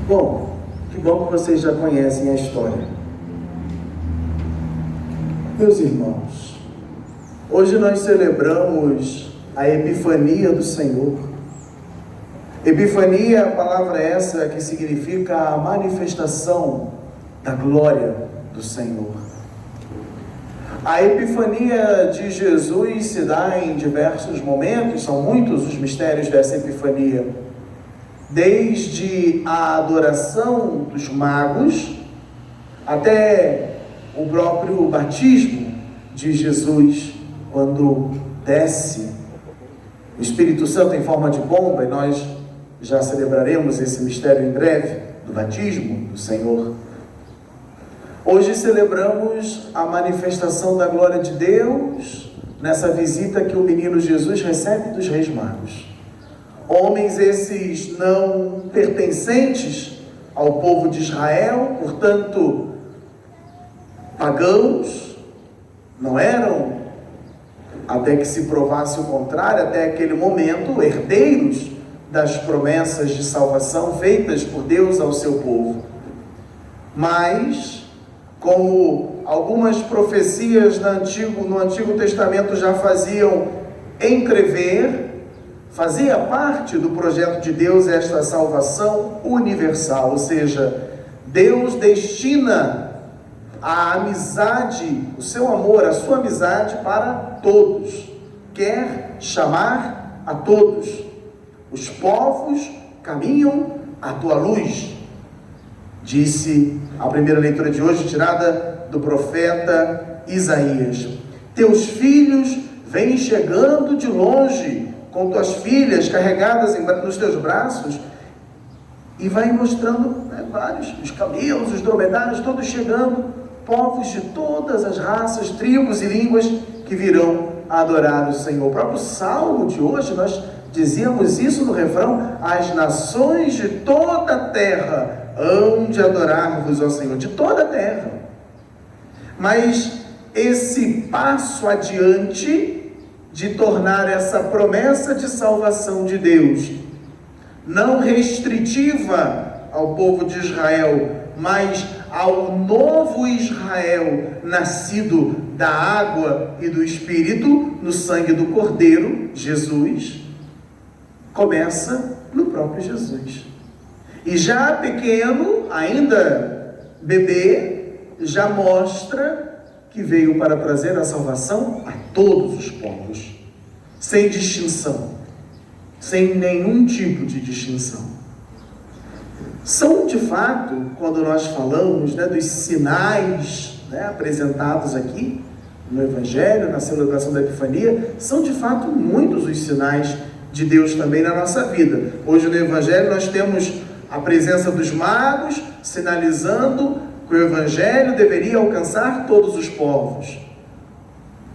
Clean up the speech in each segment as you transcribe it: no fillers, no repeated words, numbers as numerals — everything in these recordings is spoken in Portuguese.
Bom, que bom que vocês já conhecem a história. Meus irmãos, hoje nós celebramos a Epifania do Senhor. Epifania, a palavra essa que significa a manifestação da glória do Senhor. A Epifania de Jesus se dá em diversos momentos, são muitos os mistérios dessa Epifania. Desde a adoração dos magos até o próprio batismo de Jesus, quando desce o Espírito Santo em forma de pomba, e nós já celebraremos esse mistério em breve, do batismo do Senhor. Hoje celebramos a manifestação da glória de Deus nessa visita que o menino Jesus recebe dos reis magos. Homens esses não pertencentes ao povo de Israel, portanto, pagãos, não eram, até que se provasse o contrário, até aquele momento, herdeiros das promessas de salvação feitas por Deus ao seu povo. Mas, como algumas profecias no Antigo Testamento já faziam entrever, fazia parte do projeto de Deus esta salvação universal, ou seja, Deus destina a amizade, o seu amor, a sua amizade para todos, quer chamar a todos. Os povos caminham à tua luz, disse a primeira leitura de hoje, tirada do profeta Isaías. Teus filhos vêm chegando de longe, com tuas filhas carregadas nos teus braços, e vai mostrando vários, os camelos, os dromedários, todos chegando, povos de todas as raças, tribos e línguas que virão a adorar o Senhor. O próprio Salmo de hoje, nós dizíamos isso no refrão: as nações de toda a terra hão de adorar-vos ao Senhor, de toda a terra. Mas esse passo adiante de tornar essa promessa de salvação de Deus não restritiva ao povo de Israel, mas ao novo Israel, nascido da água e do Espírito, no sangue do Cordeiro, Jesus, começa no próprio Jesus. E já pequeno, ainda bebê, já mostra que veio para trazer a salvação a todos os povos, sem distinção, sem nenhum tipo de distinção. São, de fato, quando nós falamos dos sinais apresentados aqui no Evangelho, na celebração da Epifania, são de fato muitos os sinais de Deus também na nossa vida. Hoje no Evangelho nós temos a presença dos magos, sinalizando que o Evangelho deveria alcançar todos os povos.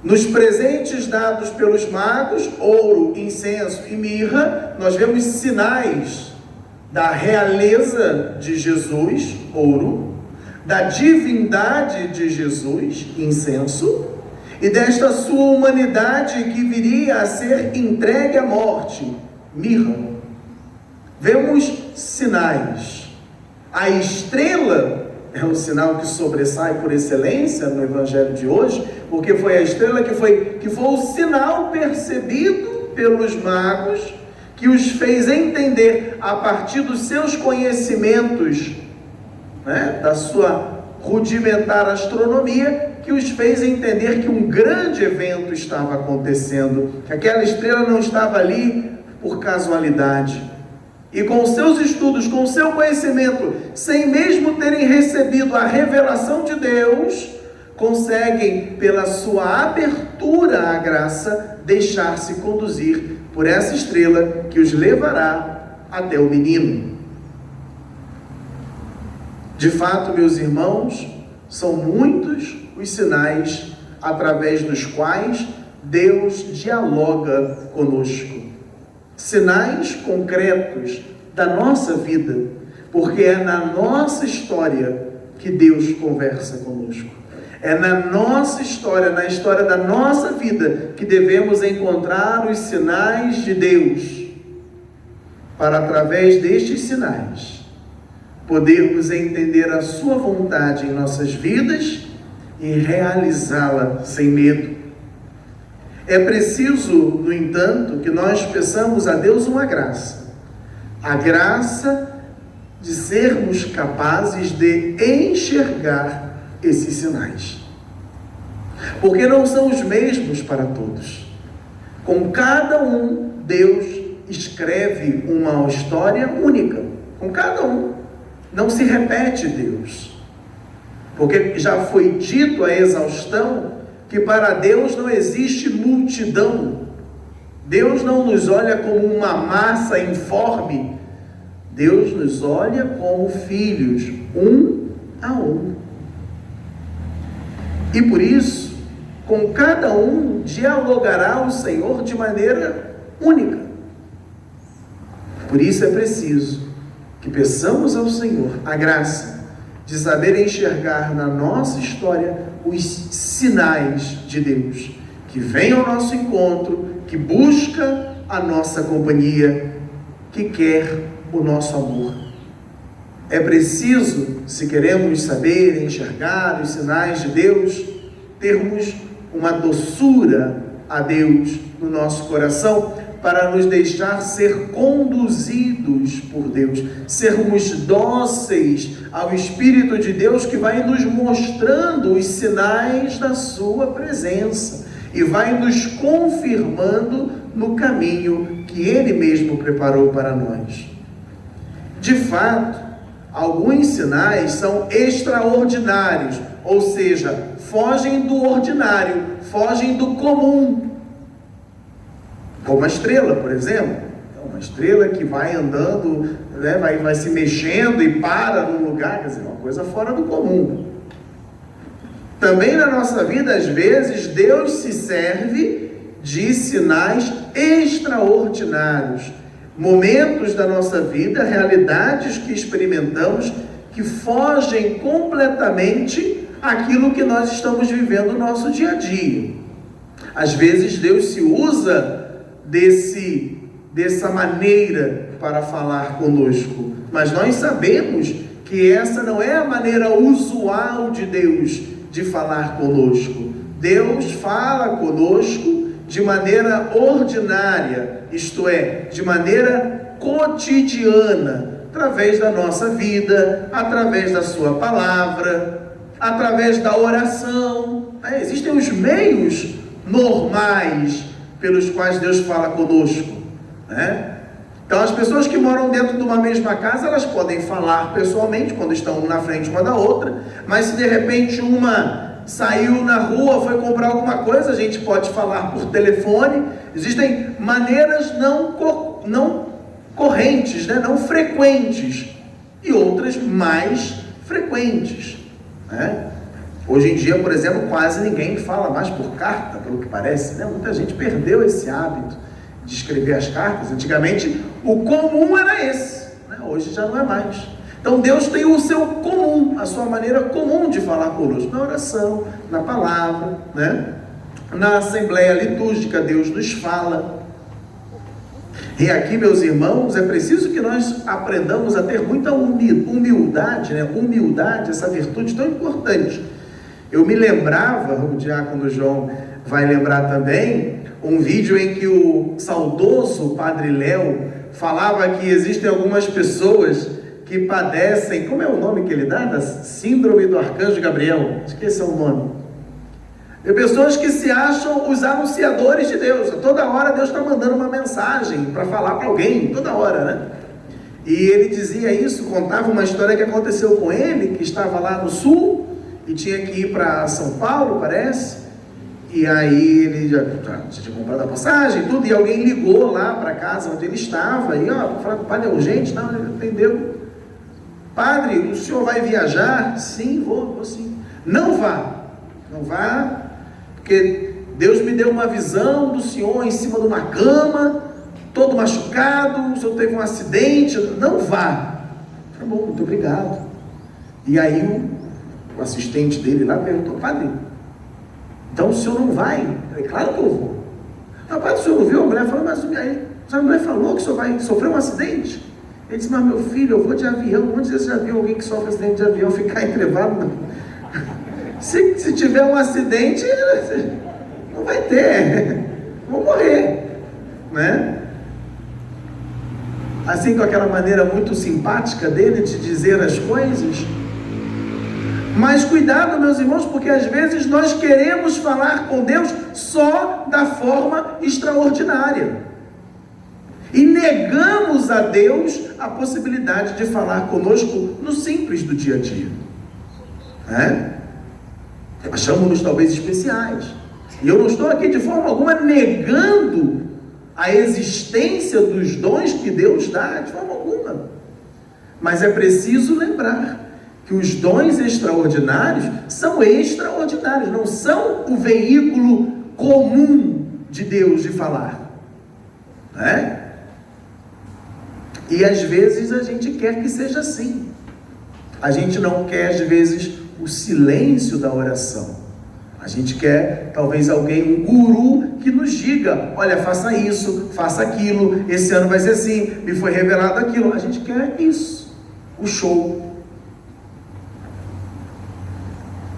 Nos presentes dados pelos magos, ouro, incenso e mirra, nós vemos sinais da realeza de Jesus, ouro, da divindade de Jesus, incenso, e desta sua humanidade que viria a ser entregue à morte, mirra. Vemos sinais. A estrela é um sinal que sobressai por excelência no Evangelho de hoje, porque foi a estrela que foi o sinal percebido pelos magos, que os fez entender, a partir dos seus conhecimentos, da sua rudimentar astronomia, que os fez entender que um grande evento estava acontecendo, que aquela estrela não estava ali por casualidade. E com seus estudos, com seu conhecimento, sem mesmo terem recebido a revelação de Deus, conseguem, pela sua abertura à graça, deixar-se conduzir por essa estrela que os levará até o menino. De fato, meus irmãos, são muitos os sinais através dos quais Deus dialoga conosco. Sinais concretos da nossa vida, porque é na nossa história que Deus conversa conosco. É na nossa história, na história da nossa vida, que devemos encontrar os sinais de Deus, para através destes sinais podermos entender a sua vontade em nossas vidas e realizá-la sem medo. É preciso, no entanto, que nós peçamos a Deus uma graça. A graça de sermos capazes de enxergar esses sinais. Porque não são os mesmos para todos. Com cada um, Deus escreve uma história única. Com cada um. Não se repete Deus. Porque já foi dito a exaustão que para Deus não existe multidão. Deus não nos olha como uma massa informe. Deus nos olha como filhos, um a um. E por isso, com cada um dialogará o Senhor de maneira única. Por isso é preciso que peçamos ao Senhor a graça de saber enxergar na nossa história os sinais de Deus, que vem ao nosso encontro, que busca a nossa companhia, que quer o nosso amor. É preciso, se queremos saber enxergar os sinais de Deus, termos uma doçura a Deus no nosso coração, para nos deixar ser conduzidos por Deus, sermos dóceis ao Espírito de Deus, que vai nos mostrando os sinais da sua presença e vai nos confirmando no caminho que Ele mesmo preparou para nós. De fato, alguns sinais são extraordinários, ou seja, fogem do ordinário, fogem do comum. Como a estrela, por exemplo. Uma estrela que vai andando, né, vai se mexendo e para num lugar, quer dizer, uma coisa fora do comum. Também na nossa vida, às vezes, Deus se serve de sinais extraordinários. Momentos da nossa vida, realidades que experimentamos, que fogem completamente àquilo que nós estamos vivendo no nosso dia a dia. Às vezes Deus se usa dessa maneira para falar conosco, mas nós sabemos que essa não é a maneira usual de Deus de falar conosco. Deus fala conosco de maneira ordinária, isto é, de maneira cotidiana, através da nossa vida, através da sua palavra, através da oração. Existem os meios normais pelos quais Deus fala conosco, né? Então, as pessoas que moram dentro de uma mesma casa, elas podem falar pessoalmente, quando estão na frente uma da outra, mas se de repente uma saiu na rua, foi comprar alguma coisa, a gente pode falar por telefone. Existem maneiras não correntes, né? Não frequentes, e outras mais frequentes, né? Hoje em dia, por exemplo, quase ninguém fala mais por carta, pelo que parece, né? Muita gente perdeu esse hábito de escrever as cartas. Antigamente, o comum era esse, né? Hoje já não é mais. Então, Deus tem o seu comum, a sua maneira comum de falar conosco, na oração, na palavra, né? Na assembleia litúrgica, Deus nos fala. E aqui, meus irmãos, é preciso que nós aprendamos a ter muita humildade, né? Humildade, essa virtude tão importante. Eu me lembrava, o diácono João vai lembrar também, um vídeo em que o saudoso Padre Léo falava que existem algumas pessoas que padecem, como é o nome que ele dá? Da síndrome do arcanjo Gabriel, esqueci o nome. De pessoas que se acham os anunciadores de Deus. Toda hora Deus está mandando uma mensagem para falar para alguém, toda hora, né? E ele dizia isso, contava uma história que aconteceu com ele, que estava lá no sul, e tinha que ir para São Paulo, parece, e aí ele já tinha comprado a passagem, tudo, e alguém ligou lá para casa onde ele estava, e falar com o padre, é urgente? Não, ele atendeu. Padre, o senhor vai viajar? Sim, vou sim. Não vá, porque Deus me deu uma visão do senhor em cima de uma cama, todo machucado, o senhor teve um acidente, não vá. Tá bom, muito obrigado. E aí o assistente dele lá perguntou, padre, então o senhor não vai? Eu falei, claro que eu vou. Padre, o senhor não viu? A mulher falou, mas a mulher falou que o senhor vai sofrer um acidente. Ele disse, mas meu filho, eu vou de avião. Quantas vezes já viu alguém que sofre acidente de avião ficar entrevado? Se tiver um acidente, não vai ter. Vou morrer, né? Assim, com aquela maneira muito simpática dele de dizer as coisas. Mas cuidado, meus irmãos, porque às vezes nós queremos falar com Deus só da forma extraordinária. E negamos a Deus a possibilidade de falar conosco no simples do dia a dia. Achamos-nos talvez especiais. E eu não estou aqui de forma alguma negando a existência dos dons que Deus dá, de forma alguma. Mas é preciso lembrar que os dons extraordinários são extraordinários, não são o veículo comum de Deus de falar. E às vezes a gente quer que seja assim. A gente não quer, às vezes, o silêncio da oração. A gente quer, talvez, alguém, um guru, que nos diga, olha, faça isso, faça aquilo, esse ano vai ser assim, me foi revelado aquilo. A gente quer isso, o show.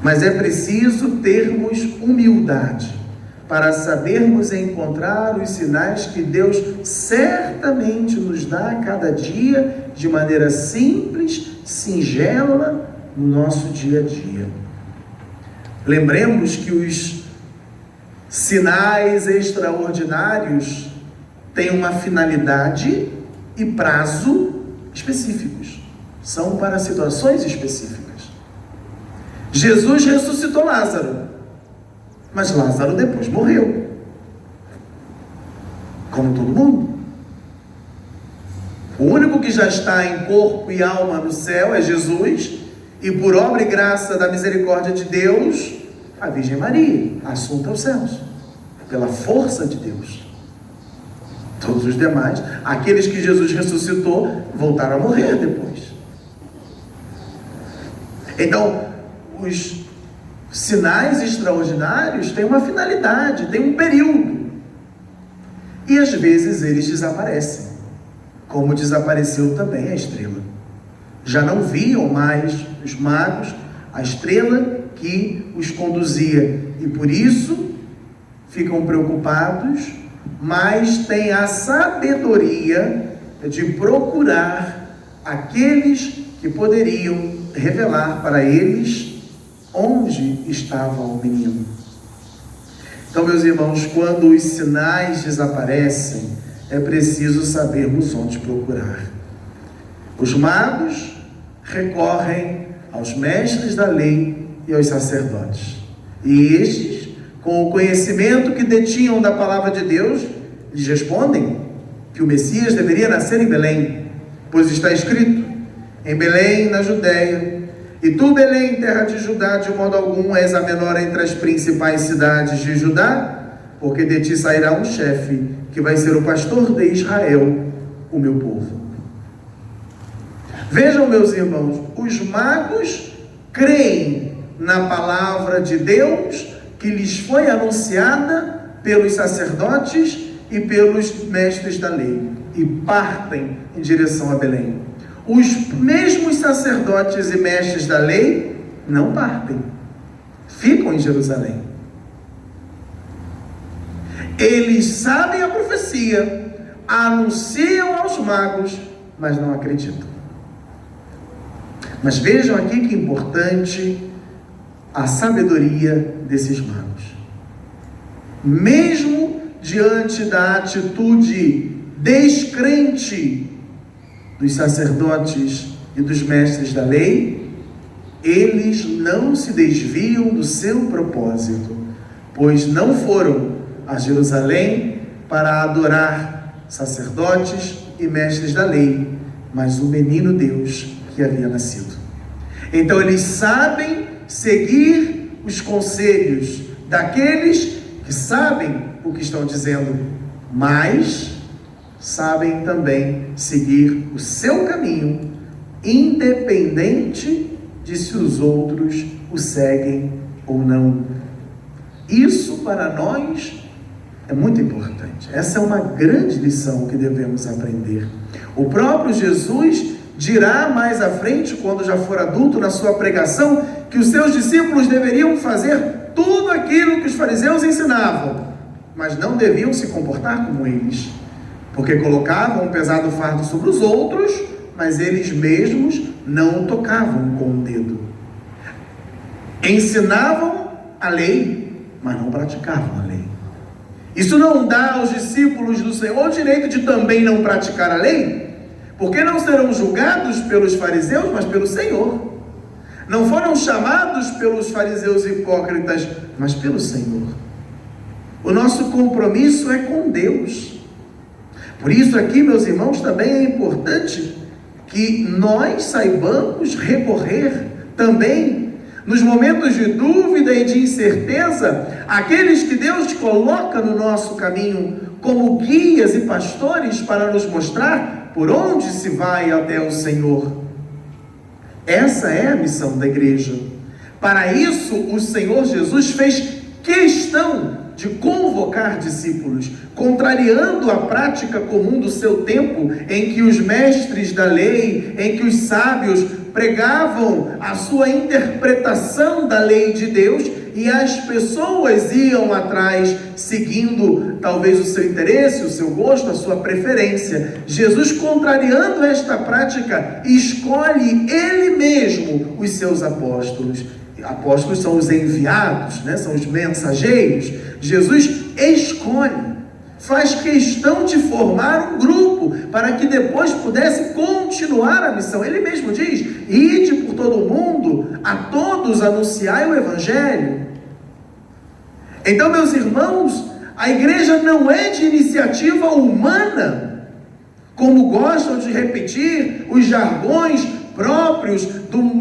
Mas é preciso termos humildade para sabermos encontrar os sinais que Deus certamente nos dá a cada dia, de maneira simples, singela, no nosso dia a dia. Lembremos que os sinais extraordinários têm uma finalidade e prazo específicos. São para situações específicas. Jesus ressuscitou Lázaro, mas Lázaro depois morreu, como todo mundo. O único que já está em corpo e alma no céu é Jesus, e por obra e graça da misericórdia de Deus, a Virgem Maria, assunta aos céus, pela força de Deus. Todos os demais, aqueles que Jesus ressuscitou, voltaram a morrer depois. Então, os sinais extraordinários têm uma finalidade, têm um período. E às vezes eles desaparecem, como desapareceu também a estrela. Já não viam mais os magos a estrela que os conduzia, e por isso ficam preocupados, mas têm a sabedoria de procurar aqueles que poderiam revelar para eles onde estava o menino. Então, meus irmãos, quando os sinais desaparecem, é preciso sabermos onde procurar. Os magos recorrem aos mestres da lei e aos sacerdotes. E estes, com o conhecimento que detinham da palavra de Deus, lhes respondem que o Messias deveria nascer em Belém, pois está escrito, em Belém, na Judéia, e tu, Belém, terra de Judá, de modo algum és a menor entre as principais cidades de Judá, porque de ti sairá um chefe, que vai ser o pastor de Israel, o meu povo. Vejam, meus irmãos, os magos creem na palavra de Deus, que lhes foi anunciada pelos sacerdotes e pelos mestres da lei, e partem em direção a Belém. Os mesmos sacerdotes e mestres da lei não partem, ficam em Jerusalém. Eles sabem a profecia, anunciam aos magos, mas não acreditam. Mas vejam aqui que importante a sabedoria desses magos. Mesmo diante da atitude descrente dos sacerdotes e dos mestres da lei, eles não se desviam do seu propósito, pois não foram a Jerusalém para adorar sacerdotes e mestres da lei, mas o menino Deus que havia nascido. Então eles sabem seguir os conselhos daqueles que sabem o que estão dizendo, mas sabem também seguir o seu caminho, independente de se os outros o seguem ou não. Isso para nós É muito importante. Essa é uma grande lição que devemos aprender. O próprio Jesus dirá mais à frente, quando já for adulto, na sua pregação, que os seus discípulos deveriam fazer tudo aquilo que os fariseus ensinavam, mas não deviam se comportar como eles, porque colocavam um pesado fardo sobre os outros, mas eles mesmos não o tocavam com o dedo. Ensinavam a lei, mas não praticavam a lei. Isso não dá aos discípulos do Senhor o direito de também não praticar a lei, porque não serão julgados pelos fariseus, mas pelo Senhor. Não foram chamados pelos fariseus hipócritas, mas pelo Senhor. O nosso compromisso é com Deus. Por isso aqui, meus irmãos, também é importante que nós saibamos recorrer também, nos momentos de dúvida e de incerteza, aqueles que Deus coloca no nosso caminho como guias e pastores para nos mostrar por onde se vai até o Senhor. Essa é a missão da igreja. Para isso, o Senhor Jesus fez questão de convocar discípulos, contrariando a prática comum do seu tempo, em que os mestres da lei, em que os sábios pregavam a sua interpretação da lei de Deus, e as pessoas iam atrás, seguindo talvez o seu interesse, o seu gosto, a sua preferência. Jesus, contrariando esta prática, escolhe Ele mesmo os seus apóstolos. Apóstolos são os enviados, né? São os mensageiros. Jesus escolhe, faz questão de formar um grupo para que depois pudesse continuar a missão. Ele mesmo diz: ide por todo o mundo, a todos anunciai o Evangelho. Então, meus irmãos, a igreja não é de iniciativa humana, como gostam de repetir os jargões próprios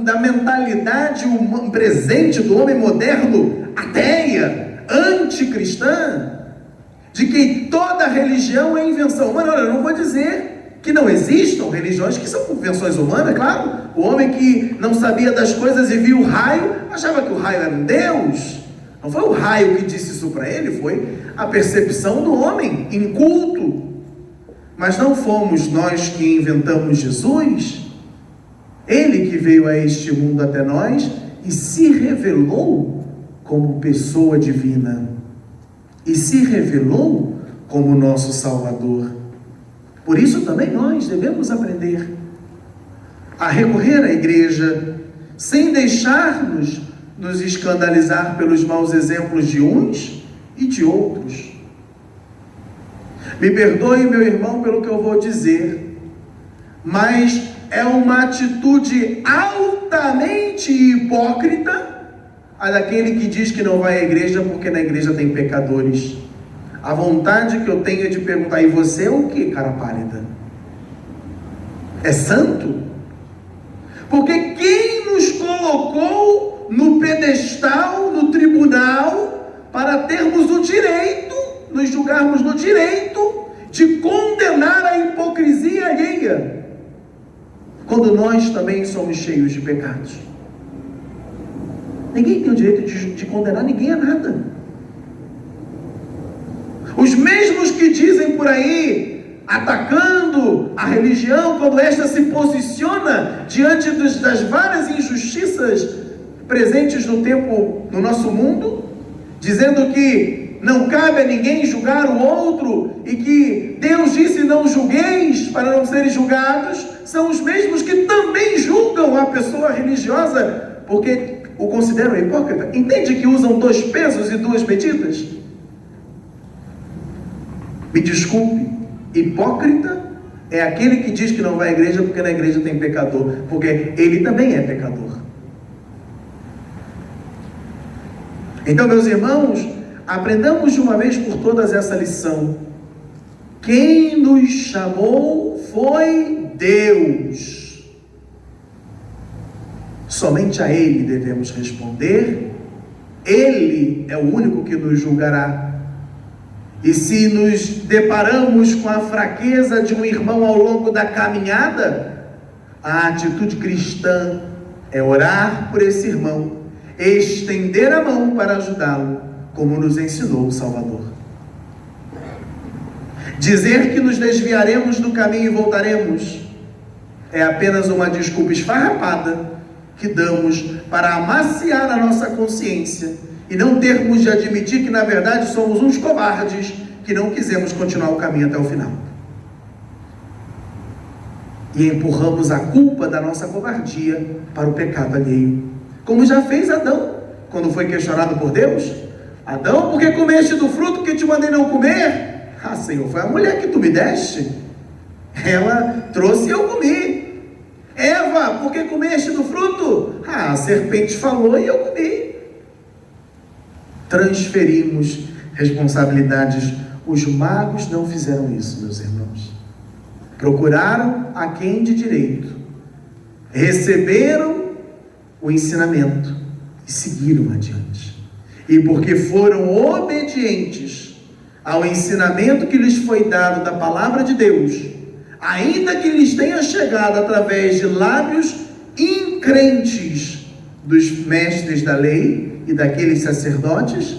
da mentalidade presente do homem moderno, ateia, anticristã, de que toda religião é invenção humana. Olha, eu não vou dizer que não existam religiões que são invenções humanas, claro. O homem que não sabia das coisas e viu o raio, achava que o raio era um Deus. Não foi o raio que disse isso para ele, foi a percepção do homem inculto. Mas não fomos nós que inventamos Jesus. Ele que veio a este mundo até nós e se revelou como pessoa divina, e se revelou como nosso Salvador. Por isso também nós devemos aprender a recorrer à igreja, sem deixar-nos nos escandalizar pelos maus exemplos de uns e de outros. Me perdoe, meu irmão, pelo que eu vou dizer, mas é uma atitude altamente hipócrita a daquele que diz que não vai à igreja porque na igreja tem pecadores. A vontade que eu tenho é de perguntar: e você é o que, cara pálida? É santo? Porque quem nos colocou no pedestal, no tribunal, para termos o direito, nos julgarmos no direito de condenar a hipocrisia alheia, quando nós também somos cheios de pecados? Ninguém tem o direito de condenar ninguém a nada. Os mesmos que dizem por aí, atacando a religião, quando esta se posiciona diante das várias injustiças presentes no tempo, no nosso mundo, dizendo que não cabe a ninguém julgar o outro, e que Deus disse: não julgueis para não serem julgados, são os mesmos que também julgam a pessoa religiosa, porque o consideram hipócrita. Entende que usam 2 pesos e 2 medidas? Me desculpe, hipócrita é aquele que diz que não vai à igreja porque na igreja tem pecador, porque ele também é pecador. Então, meus irmãos, aprendamos de uma vez por todas essa lição. Quem nos chamou foi Deus. Somente a Ele devemos responder. Ele é o único que nos julgará. E se nos deparamos com a fraqueza de um irmão ao longo da caminhada, a atitude cristã é orar por esse irmão, estender a mão para ajudá-lo, como nos ensinou o Salvador. Dizer que nos desviaremos do caminho e voltaremos é apenas uma desculpa esfarrapada que damos para amaciar a nossa consciência e não termos de admitir que na verdade somos uns covardes que não quisemos continuar o caminho até o final. E empurramos a culpa da nossa covardia para o pecado alheio, como já fez Adão, quando foi questionado por Deus. Adão, por que comeste do fruto que te mandei não comer? Ah, Senhor, foi a mulher que tu me deste, ela trouxe e eu comi. Eva, por que comeste do fruto? Ah, a serpente falou e eu comi. Transferimos responsabilidades. Os magos não fizeram isso, meus irmãos. Procuraram a quem de direito, receberam o ensinamento e seguiram adiante. E porque foram obedientes ao ensinamento que lhes foi dado da palavra de Deus, ainda que lhes tenha chegado através de lábios increntes dos mestres da lei e daqueles sacerdotes,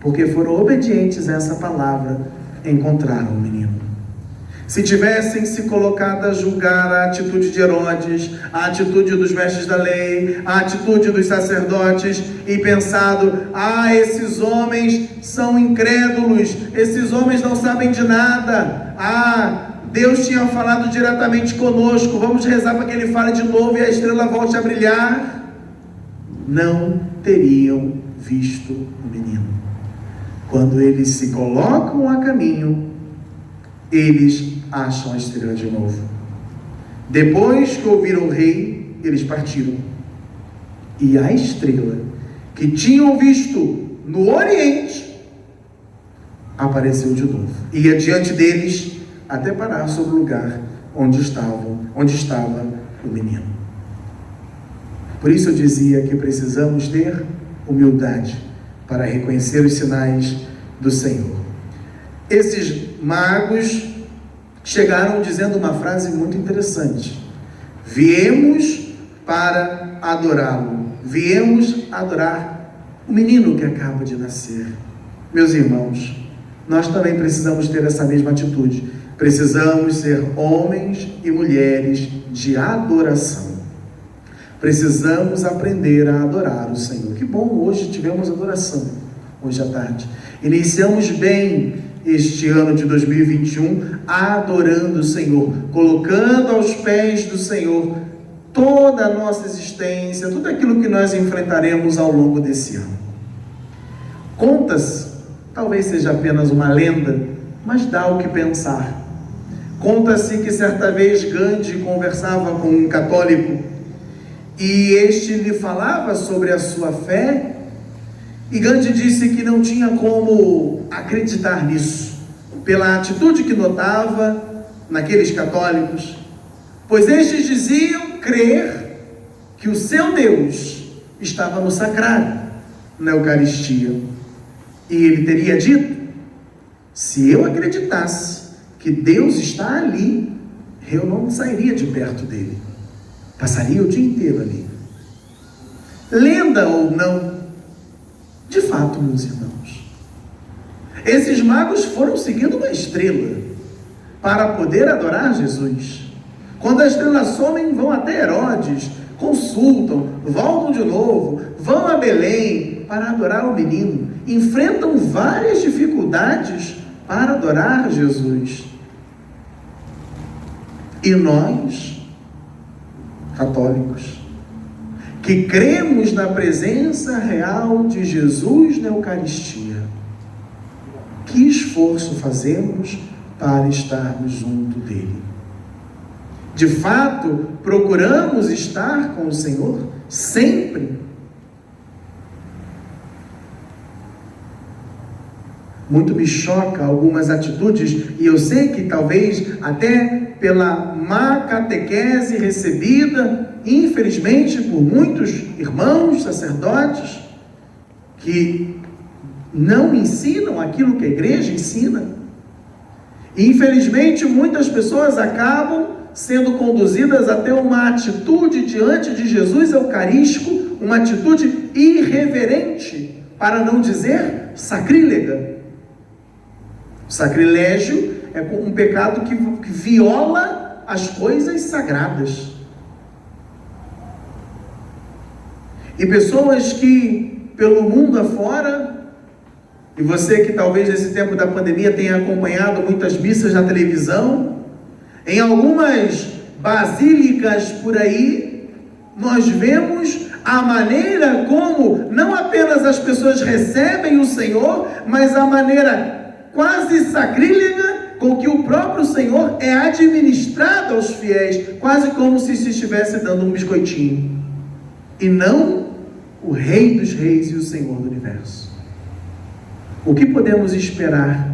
porque foram obedientes a essa palavra, encontraram o menino. Se tivessem se colocado a julgar a atitude de Herodes, a atitude dos mestres da lei, a atitude dos sacerdotes, e pensado, esses homens são incrédulos, esses homens não sabem de nada, Deus tinha falado diretamente conosco, vamos rezar para que Ele fale de novo e a estrela volte a brilhar, não teriam visto o menino. Quando eles se colocam a caminho, eles acham a estrela de novo. Depois que ouviram o rei, eles partiram. E a estrela que tinham visto no Oriente apareceu de novo. Ia diante deles até parar sobre o lugar onde estava o menino. Por isso eu dizia que precisamos ter humildade para reconhecer os sinais do Senhor. Esses magos chegaram dizendo uma frase muito interessante: viemos para adorá-lo, viemos adorar o menino que acaba de nascer. Meus irmãos, nós também precisamos ter essa mesma atitude. Precisamos ser homens e mulheres de adoração. Precisamos aprender a adorar o Senhor. Que bom, hoje tivemos adoração, hoje à tarde. Iniciamos bem este ano de 2021, adorando o Senhor, colocando aos pés do Senhor toda a nossa existência, tudo aquilo que nós enfrentaremos ao longo desse ano. Conta-se, talvez seja apenas uma lenda, mas dá o que pensar. Conta-se que certa vez Gandhi conversava com um católico e este lhe falava sobre a sua fé, e Gandhi disse que não tinha como acreditar nisso, pela atitude que notava naqueles católicos, pois estes diziam crer que o seu Deus estava no sacrário, na Eucaristia. E ele teria dito: se eu acreditasse que Deus está ali, eu não sairia de perto dele, passaria o dia inteiro ali. Lenda ou não, de fato, meus irmãos, esses magos foram seguindo uma estrela para poder adorar Jesus. Quando a estrela some, vão até Herodes, consultam, voltam de novo, vão a Belém para adorar o menino, enfrentam várias dificuldades para adorar Jesus. E nós, católicos, que cremos na presença real de Jesus na Eucaristia, que esforço fazemos para estarmos junto dele? De fato, procuramos estar com o Senhor sempre? Muito me choca algumas atitudes, e eu sei que talvez até pela má catequese recebida, infelizmente, por muitos irmãos sacerdotes, que não ensinam aquilo que a igreja ensina. E infelizmente muitas pessoas acabam sendo conduzidas a ter uma atitude diante de Jesus eucarístico, uma atitude irreverente, para não dizer sacrílega. O sacrilégio é um pecado que viola as coisas sagradas. E pessoas que, pelo mundo afora, e você que talvez nesse tempo da pandemia tenha acompanhado muitas missas na televisão, em algumas basílicas por aí, nós vemos a maneira como não apenas as pessoas recebem o Senhor, mas a maneira quase sacrílega com que o próprio Senhor é administrado aos fiéis, quase como se estivesse dando um biscoitinho, e não o Rei dos Reis e o Senhor do Universo. O que podemos esperar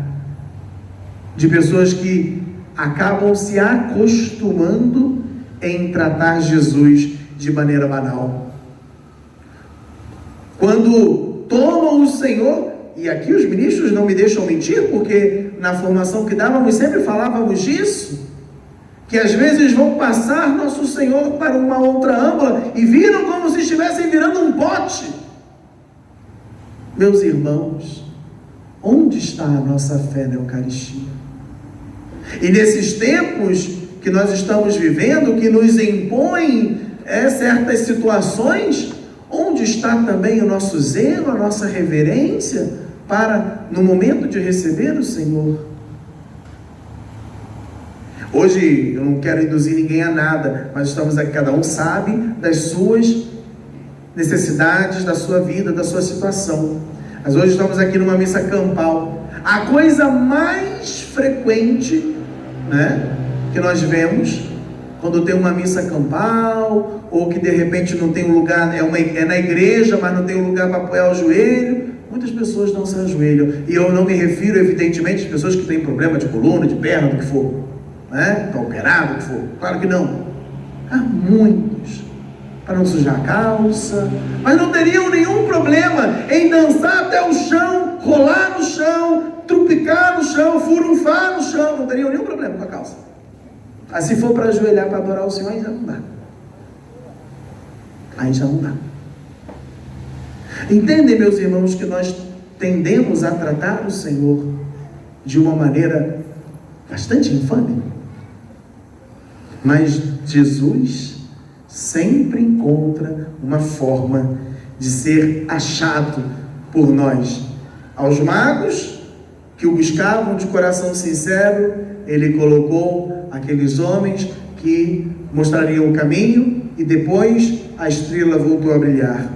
de pessoas que acabam se acostumando em tratar Jesus de maneira banal? Quando tomam o Senhor, e aqui os ministros não me deixam mentir, porque na formação que dávamos sempre falávamos disso, que às vezes vão passar nosso Senhor para uma outra âmbula e viram como se estivessem virando um pote. Meus irmãos, onde está a nossa fé na Eucaristia? E nesses tempos que nós estamos vivendo, que nos impõem certas situações, onde está também o nosso zelo, a nossa reverência para, no momento de receber o Senhor? Hoje eu não quero induzir ninguém a nada, mas estamos aqui, cada um sabe das suas necessidades, da sua vida, da sua situação. Mas hoje estamos aqui numa missa campal. A coisa mais frequente, né, que nós vemos quando tem uma missa campal, ou que de repente não tem um lugar, é na igreja, mas não tem um lugar para apoiar o joelho, muitas pessoas não se ajoelham. E eu não me refiro, evidentemente, às pessoas que têm problema de coluna, de perna, do que for, né? Está operado, o que for. Claro que não. Há muitos, para não sujar a calça, mas não teriam nenhum problema em dançar até o chão, rolar no chão, trupicar no chão, furunfar no chão, não teriam nenhum problema com a calça. Mas se for para ajoelhar para adorar o Senhor, aí já não dá. Aí já não dá. Entendem, meus irmãos, que nós tendemos a tratar o Senhor de uma maneira bastante infame? Mas Jesus sempre encontra uma forma de ser achado por nós. Aos magos que o buscavam de coração sincero, ele colocou aqueles homens que mostrariam o caminho, e depois a estrela voltou a brilhar.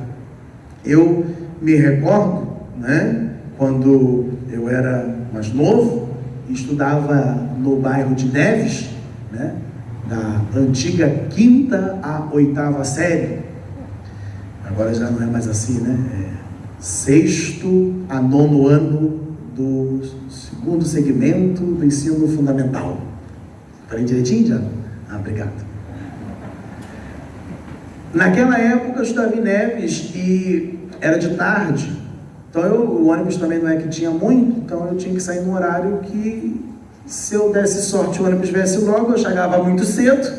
Eu me recordo, né, quando eu era mais novo, estudava no bairro de Neves, né, da antiga 5ª à 8ª série. Agora já não é mais assim, né? 6º a 9º ano do 2º segmento do ensino fundamental. Falei direitinho, já? Obrigado. Naquela época eu estudava em Neves e era de tarde. Então o ônibus também não é que tinha muito, então eu tinha que sair no horário que, se eu desse sorte, o ônibus viesse logo, eu chegava muito cedo,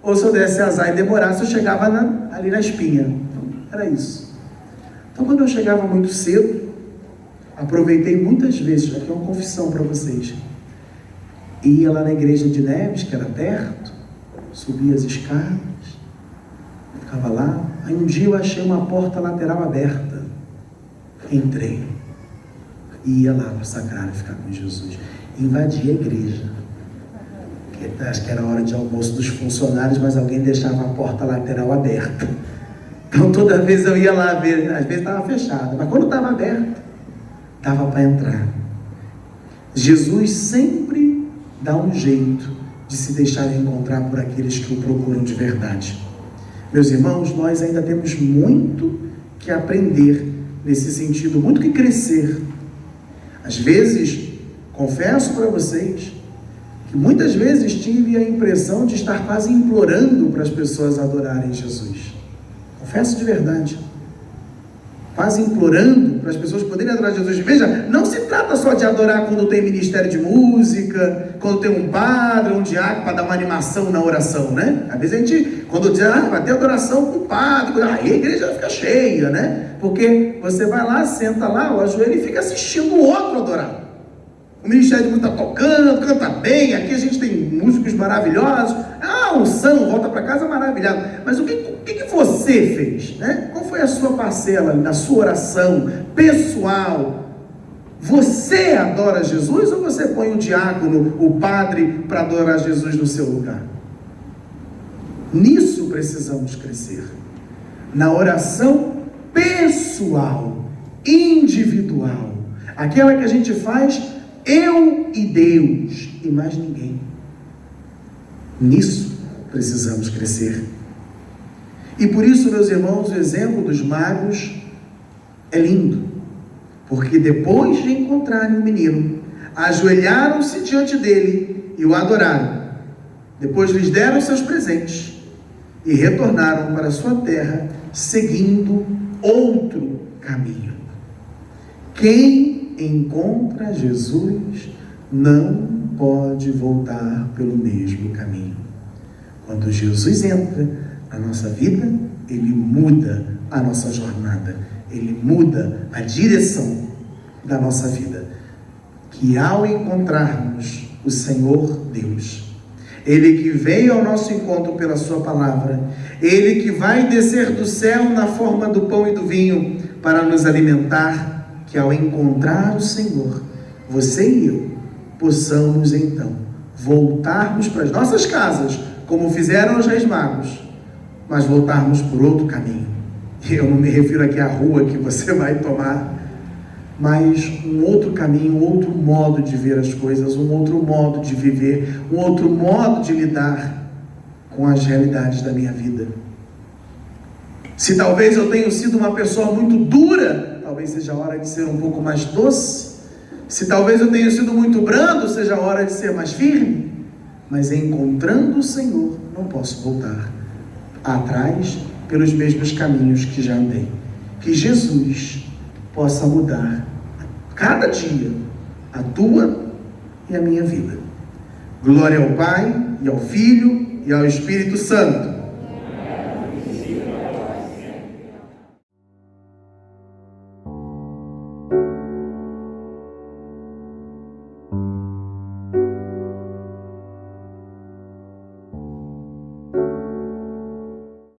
ou se eu desse azar e demorasse, eu chegava ali na espinha. Então, era isso. Então, quando eu chegava muito cedo, aproveitei muitas vezes, aqui é uma confissão para vocês, ia lá na igreja de Neves, que era perto, subia as escadas, ficava lá. Aí um dia eu achei uma porta lateral aberta, entrei, ia lá para o sacrário ficar com Jesus. Invadi a igreja, acho que era hora de almoço dos funcionários, mas alguém deixava a porta lateral aberta. Então toda vez eu ia lá ver, às vezes estava fechada, mas quando estava aberta, dava para entrar. Jesus sempre dá um jeito de se deixar encontrar por aqueles que o procuram de verdade. Meus irmãos, nós ainda temos muito que aprender nesse sentido, muito que crescer. Às vezes, confesso para vocês que muitas vezes tive a impressão de estar quase implorando para as pessoas adorarem Jesus. Confesso de verdade. Quase implorando para as pessoas poderem adorar Jesus. Veja, não se trata só de adorar quando tem ministério de música, quando tem um padre, um diácono para dar uma animação na oração, né? Às vezes a gente, quando diz, vai ter adoração com o padre, aí a igreja fica cheia, né? Porque você vai lá, senta lá, o ajoelha e fica assistindo o outro adorar. o ministério de música está tocando, canta bem, aqui a gente tem músicos maravilhosos, a unção, volta para casa maravilhado. Mas o que você fez, né? Qual foi a sua parcela na sua oração pessoal? Você adora Jesus ou você põe o diácono, o padre, para adorar Jesus no seu lugar? Nisso precisamos crescer. Na oração pessoal, individual. Aquela que a gente faz eu e Deus e mais ninguém. Nisso precisamos crescer. E por isso, meus irmãos, o exemplo dos magos é lindo. Porque depois de encontrarem o menino, ajoelharam-se diante dele e o adoraram. Depois lhes deram seus presentes e retornaram para sua terra, seguindo outro caminho. Quem encontra Jesus não pode voltar pelo mesmo caminho. Quando Jesus entra na nossa vida, ele muda a nossa jornada. Ele muda a direção da nossa vida. Que ao encontrarmos o Senhor Deus, Ele que veio ao nosso encontro pela sua palavra, Ele que vai descer do céu na forma do pão e do vinho para nos alimentar, que ao encontrar o Senhor, você e eu possamos então voltarmos para as nossas casas, como fizeram os reis magos, mas voltarmos por outro caminho. Eu não me refiro aqui à rua que você vai tomar, mas um outro caminho, um outro modo de ver as coisas, um outro modo de viver, um outro modo de lidar com as realidades da minha vida. Se talvez eu tenha sido uma pessoa muito dura, talvez seja a hora de ser um pouco mais doce. Se talvez eu tenha sido muito brando, seja a hora de ser mais firme. Mas encontrando o Senhor, não posso voltar atrás pelos mesmos caminhos que já andei. Que Jesus possa mudar cada dia a tua e a minha vida. Glória ao Pai, e ao Filho, e ao Espírito Santo,